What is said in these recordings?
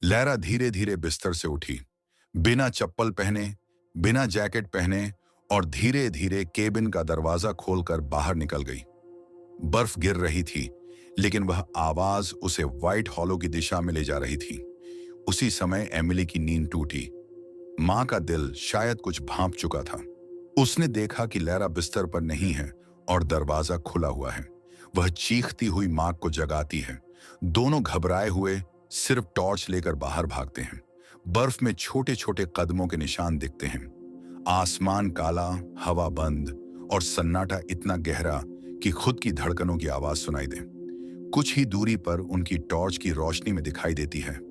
लैरा धीरे धीरे बिस्तर से उठी, बिना चप्पल पहने, बिना जैकेट पहने, और धीरे धीरे केबिन का दरवाजा खोलकर बाहर निकल गई। बर्फ गिर रही थी, लेकिन वह आवाज उसे व्हाइट हॉलो की दिशा में ले जा रही थी। उसी समय एमिली की नींद टूटी। मां का दिल शायद कुछ भांप चुका था। उसने देखा कि लैरा बिस्तर पर नहीं है और दरवाजा खुला हुआ है। वह चीखती हुई मां को जगाती है। दोनों घबराए हुए सिर्फ टॉर्च लेकर बाहर भागते हैं। बर्फ में छोटे छोटे कदमों के निशान दिखते हैं। आसमान काला, हवा बंद, और सन्नाटा इतना गहरा कि खुद की धड़कनों की आवाज सुनाई दे। कुछ ही दूरी पर उनकी टॉर्च की रोशनी में दिखाई देती है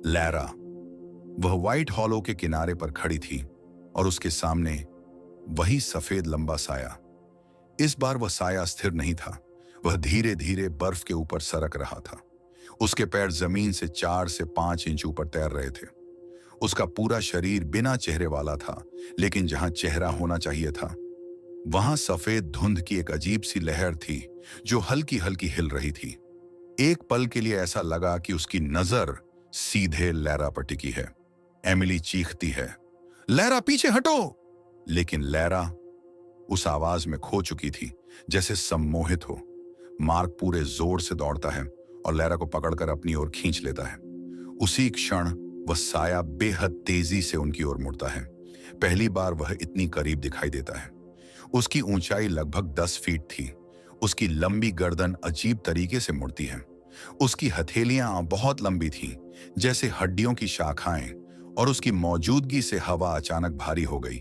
लैरा। वह व्हाइट हॉलो के किनारे पर खड़ी थी और उसके सामने वही सफेद लंबा साया। इस बार वह साया स्थिर नहीं था। वह धीरे धीरे बर्फ के ऊपर सरक रहा था। उसके पैर जमीन से 4 से 5 इंच ऊपर तैर रहे थे। उसका पूरा शरीर बिना चेहरे वाला था, लेकिन जहां चेहरा होना चाहिए था वहां सफेद धुंध की एक अजीब सी लहर थी जो हल्की हल्की हिल रही थी। एक पल के लिए ऐसा लगा कि उसकी नजर सीधे लैरा पर टिकी है। एमिली चीखती है, लैरा पीछे हटो! लेकिन लैरा उस आवाज में खो चुकी थी, जैसे सम्मोहित हो। मार्क पूरे जोर से दौड़ता है और लैरा को पकड़कर अपनी ओर खींच लेता है। उसी क्षण वह साया बेहद तेजी से उनकी ओर मुड़ता है। पहली बार वह इतनी करीब दिखाई देता है। उसकी ऊंचाई लगभग 10 फीट थी। उसकी लंबी गर्दन अजीब तरीके से मुड़ती है। उसकी हथेलियां बहुत लंबी थीं, जैसे हड्डियों की शाखाएं, और उसकी मौजूदगी से हवा अचानक भारी हो गई।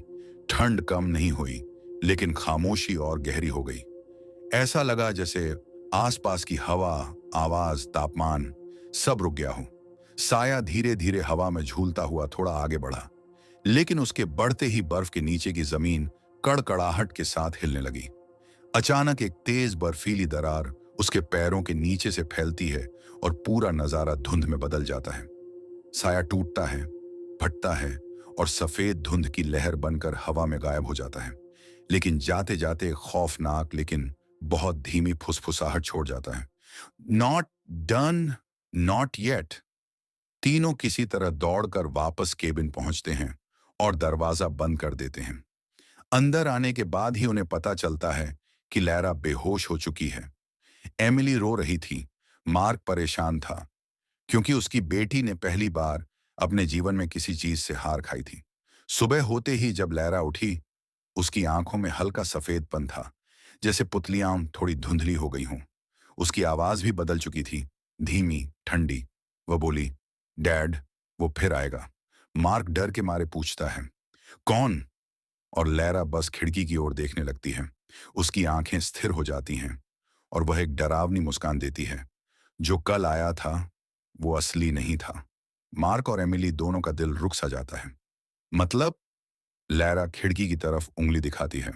ठंड कम नहीं हुई, लेकिन खामोशी और गहरी हो गई। ऐसा लगा जैसे आसपास की हवा, आवाज, तापमान सब रुक गया हो। साया धीरे धीरे हवा में झूलता हुआ थोड़ा आगे बढ़ा, लेकिन उसके बढ़ते ही बर्फ के नीचे की जमीन कड़कड़ाहट के साथ हिलने लगी। अचानक एक तेज बर्फीली दरार उसके पैरों के नीचे से फैलती है और पूरा नजारा धुंध में बदल जाता है। साया टूटता है, फटता है, और सफेद धुंध की लहर बनकर हवा में गायब हो जाता है। लेकिन जाते जाते खौफनाक लेकिन बहुत धीमी फुसफुसाहट छोड़ जाता है। Not done, not yet. तीनों किसी तरह दौड़कर वापस केबिन पहुंचते हैं और दरवाजा बंद कर देते हैं। अंदर आने के बाद ही उन्हें पता चलता है कि लैरा बेहोश हो चुकी है। एमिली रो रही थी। मार्क परेशान था, क्योंकि उसकी बेटी ने पहली बार अपने जीवन में किसी चीज से हार खाई थी। सुबह होते ही जब लैरा उठी, उसकी आंखों में हल्का सफेदपन था, जैसे पुतलियां थोड़ी धुंधली हो गई हों। उसकी आवाज भी बदल चुकी थी, धीमी, ठंडी। वह बोली, डैड, वो फिर आएगा। मार्क डर के मारे पूछता है, कौन? और लैरा बस खिड़की की ओर देखने लगती है। उसकी आंखें स्थिर हो जाती हैं और वह एक डरावनी मुस्कान देती है। जो कल आया था वो असली नहीं था। मार्क और एमिली दोनों का दिल रुक सा जाता है। मतलब? लैरा खिड़की की तरफ उंगली दिखाती है।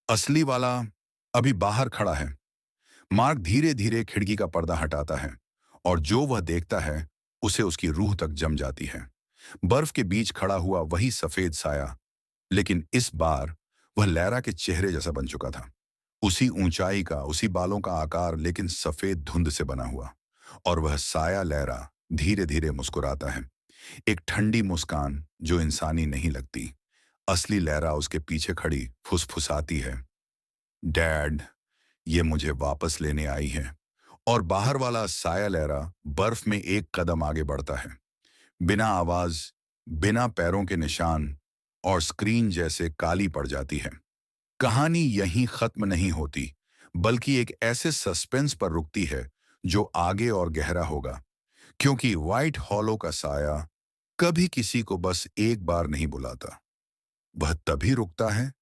असली वाला अभी बाहर खड़ा है। मार्क धीरे धीरे खिड़की का पर्दा हटाता है और जो वह देखता है उसे उसकी रूह तक जम जाती है। बर्फ के बीच खड़ा हुआ वही सफेद साया, लेकिन इस बार वह लैरा के चेहरे जैसा बन चुका था। उसी ऊंचाई का, उसी बालों का आकार, लेकिन सफेद धुंध से बना हुआ। और वह साया लैरा धीरे धीरे मुस्कुराता है, एक ठंडी मुस्कान जो इंसानी नहीं लगती। असली लैरा उसके पीछे खड़ी फुसफुसाती है, डैड, ये मुझे वापस लेने आई है। और बाहर वाला साया लैरा बर्फ में एक कदम आगे बढ़ता है, बिना आवाज, बिना पैरों के निशान, और स्क्रीन जैसे काली पड़ जाती है। कहानी यहीं खत्म नहीं होती, बल्कि एक ऐसे सस्पेंस पर रुकती है जो आगे और गहरा होगा। क्योंकि व्हाइट हॉलो का साया कभी किसी को बस एक बार नहीं बुलाता। वह तभी रुकता है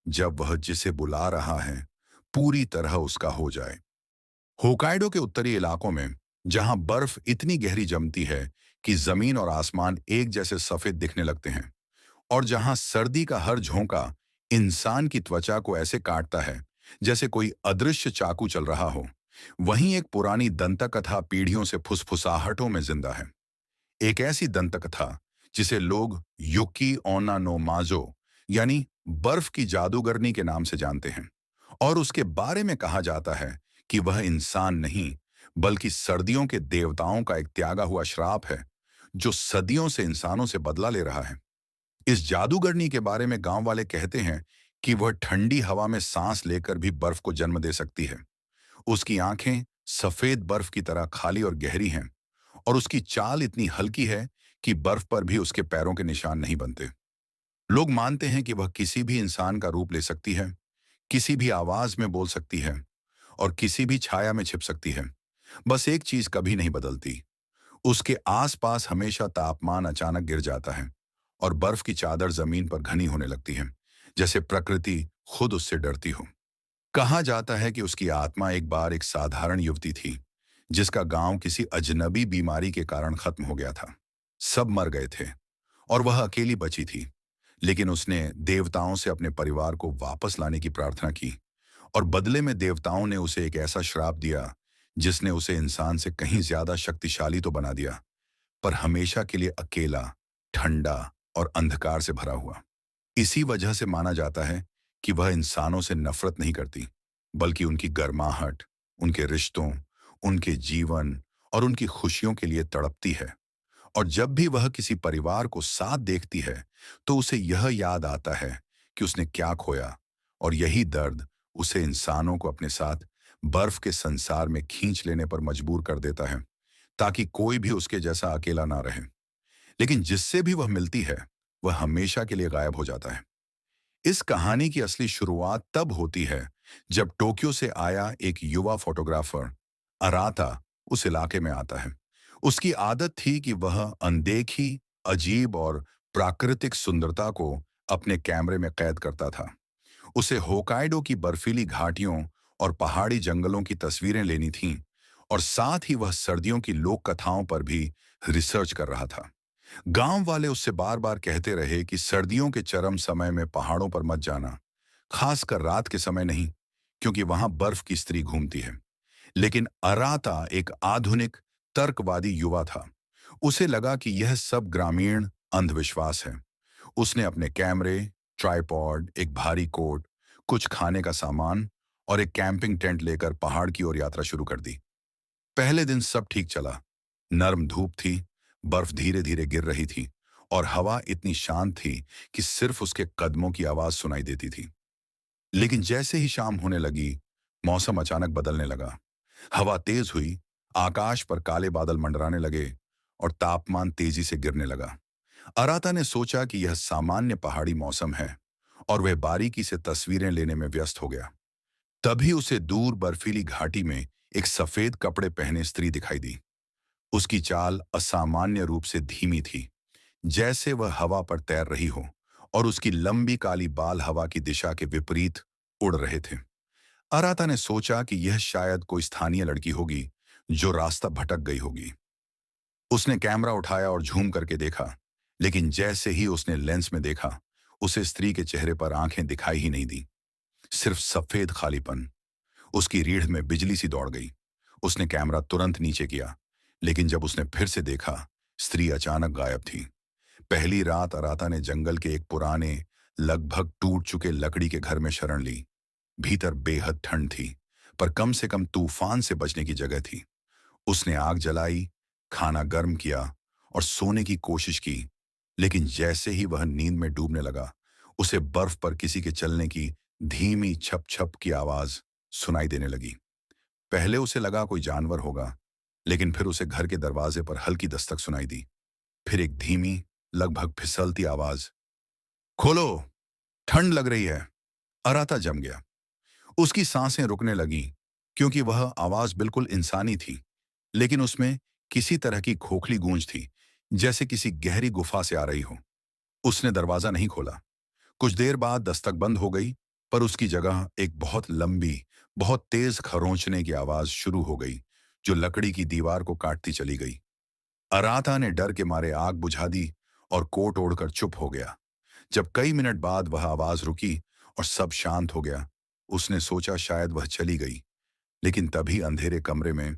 जब वह जिसे बुला रहा है पूरी तरह उसका हो जाए। होकाइडो के उत्तरी इलाकों में, जहां बर्फ इतनी गहरी जमती है कि जमीन और आसमान एक जैसे सफेद दिखने लगते हैं, और जहां सर्दी का हर झोंका इंसान की त्वचा को ऐसे काटता है जैसे कोई अदृश्य चाकू चल रहा हो, वहीं एक पुरानी दंतकथा पीढ़ियों से फुसफुसाहटों में जिंदा है। एक ऐसी दंतकथा जिसे लोग युकी ओना नो माजो, यानी बर्फ की जादूगरनी के नाम से जानते हैं। और उसके बारे में कहा जाता है कि वह इंसान नहीं, बल्कि सर्दियों के देवताओं का एक त्यागा हुआ श्राप है जो सदियों से इंसानों से बदला ले रहा है। इस जादूगरनी के बारे में गांव वाले कहते हैं कि वह ठंडी हवा में सांस लेकर भी बर्फ को जन्म दे सकती है। उसकी आंखें सफेद बर्फ की तरह खाली और गहरी हैं और उसकी चाल इतनी हल्की है कि बर्फ पर भी उसके पैरों के निशान नहीं बनते। लोग मानते हैं कि वह किसी भी इंसान का रूप ले सकती है, किसी भी आवाज में बोल सकती है और किसी भी छाया में छिप सकती है। बस एक चीज कभी नहीं बदलती, उसके आसपास हमेशा तापमान अचानक गिर जाता है और बर्फ की चादर जमीन पर घनी होने लगती है, जैसे प्रकृति खुद उससे डरती हो। कहा जाता है कि उसकी आत्मा एक बार एक साधारण युवती थी जिसका गांव किसी अजनबी बीमारी के कारण खत्म हो गया था। सब मर गए थे और वह अकेली बची थी, लेकिन उसने देवताओं से अपने परिवार को वापस लाने की प्रार्थना की और बदले में देवताओं ने उसे एक ऐसा श्राप दिया जिसने उसे इंसान से कहीं ज्यादा शक्तिशाली तो बना दिया, पर हमेशा के लिए अकेला, ठंडा और अंधकार से भरा हुआ। इसी वजह से माना जाता है कि वह इंसानों से नफरत नहीं करती, बल्कि उनकी गर्माहट, उनके रिश्तों, उनके जीवन और उनकी खुशियों के लिए तड़पती है। और जब भी वह किसी परिवार को साथ देखती है, तो उसे यह याद आता है कि उसने क्या खोया, और यही दर्द उसे इंसानों को अपने साथ बर्फ के संसार में खींच लेने पर मजबूर कर देता है, ताकि कोई भी उसके जैसा अकेला ना रहे। लेकिन जिससे भी वह मिलती है, वह हमेशा के लिए गायब हो जाता है। इस कहानी की असली शुरुआत तब होती है जब टोक्यो से आया एक युवा फोटोग्राफर अराता उस इलाके में आता है। उसकी आदत थी कि वह अनदेखी, अजीब और प्राकृतिक सुंदरता को अपने कैमरे में कैद करता था। उसे होकाइडो की बर्फीली घाटियों और पहाड़ी जंगलों की तस्वीरें लेनी थीं, और साथ ही वह सर्दियों की लोक कथाओं पर भी रिसर्च कर रहा था। गांव वाले उससे बार बार कहते रहे कि सर्दियों के चरम समय में पहाड़ों पर मत जाना, खासकर रात के समय नहीं, क्योंकि वहां बर्फ की स्त्री घूमती है। लेकिन अराता एक आधुनिक, तर्कवादी युवा था। उसे लगा कि यह सब ग्रामीण अंधविश्वास है। उसने अपने कैमरे, ट्राइपॉड, एक भारी कोट, कुछ खाने का सामान और एक कैंपिंग टेंट लेकर पहाड़ की ओर यात्रा शुरू कर दी। पहले दिन सब ठीक चला। नर्म धूप थी, बर्फ धीरे धीरे गिर रही थी और हवा इतनी शांत थी कि सिर्फ उसके कदमों की आवाज सुनाई देती थी। लेकिन जैसे ही शाम होने लगी, मौसम अचानक बदलने लगा। हवा तेज हुई, आकाश पर काले बादल मंडराने लगे और तापमान तेजी से गिरने लगा। अराता ने सोचा कि यह सामान्य पहाड़ी मौसम है और वह बारीकी से तस्वीरें लेने में व्यस्त हो गया। तभी उसे दूर बर्फीली घाटी में एक सफेद कपड़े पहने स्त्री दिखाई दी। उसकी चाल असामान्य रूप से धीमी थी, जैसे वह हवा पर तैर रही हो, और उसकी लंबी काली बाल हवा की दिशा के विपरीत उड़ रहे थे। अराता ने सोचा कि यह शायद कोई स्थानीय लड़की होगी जो रास्ता भटक गई होगी। उसने कैमरा उठाया और झूम करके देखा, लेकिन जैसे ही उसने लेंस में देखा, उसे स्त्री के चेहरे पर आंखें दिखाई ही नहीं दी, सिर्फ सफेद खालीपन। उसकी रीढ़ में बिजली सी दौड़ गई। उसने कैमरा तुरंत नीचे किया, लेकिन जब उसने फिर से देखा, स्त्री अचानक गायब थी। पहली रात अराता ने जंगल के एक पुराने, लगभग टूट चुके लकड़ी के घर में शरण ली। भीतर बेहद ठंड थी, पर कम से कम तूफान से बचने की जगह थी। उसने आग जलाई, खाना गर्म किया और सोने की कोशिश की, लेकिन जैसे ही वह नींद में डूबने लगा, उसे बर्फ पर किसी के चलने की धीमी छप छप की आवाज सुनाई देने लगी। पहले उसे लगा कोई जानवर होगा, लेकिन फिर उसे घर के दरवाजे पर हल्की दस्तक सुनाई दी। फिर एक धीमी, लगभग फिसलती आवाज, खोलो, ठंड लग रही है। अराता जम गया। उसकी सांसें रुकने लगीं, क्योंकि वह आवाज बिल्कुल इंसानी थी, लेकिन उसमें किसी तरह की खोखली गूंज थी, जैसे किसी गहरी गुफा से आ रही हो। उसने दरवाजा नहीं खोला। कुछ देर बाद दस्तक बंद हो गई, पर उसकी जगह एक बहुत लंबी, बहुत तेज खरोंचने की आवाज शुरू हो गई, जो लकड़ी की दीवार को काटती चली गई। अराता ने डर के मारे आग बुझा दी और कोट ओढ़कर चुप हो गया। जब कई मिनट बाद वह आवाज रुकी और सब शांत हो गया, उसने सोचा शायद वह चली गई। लेकिन तभी अंधेरे कमरे में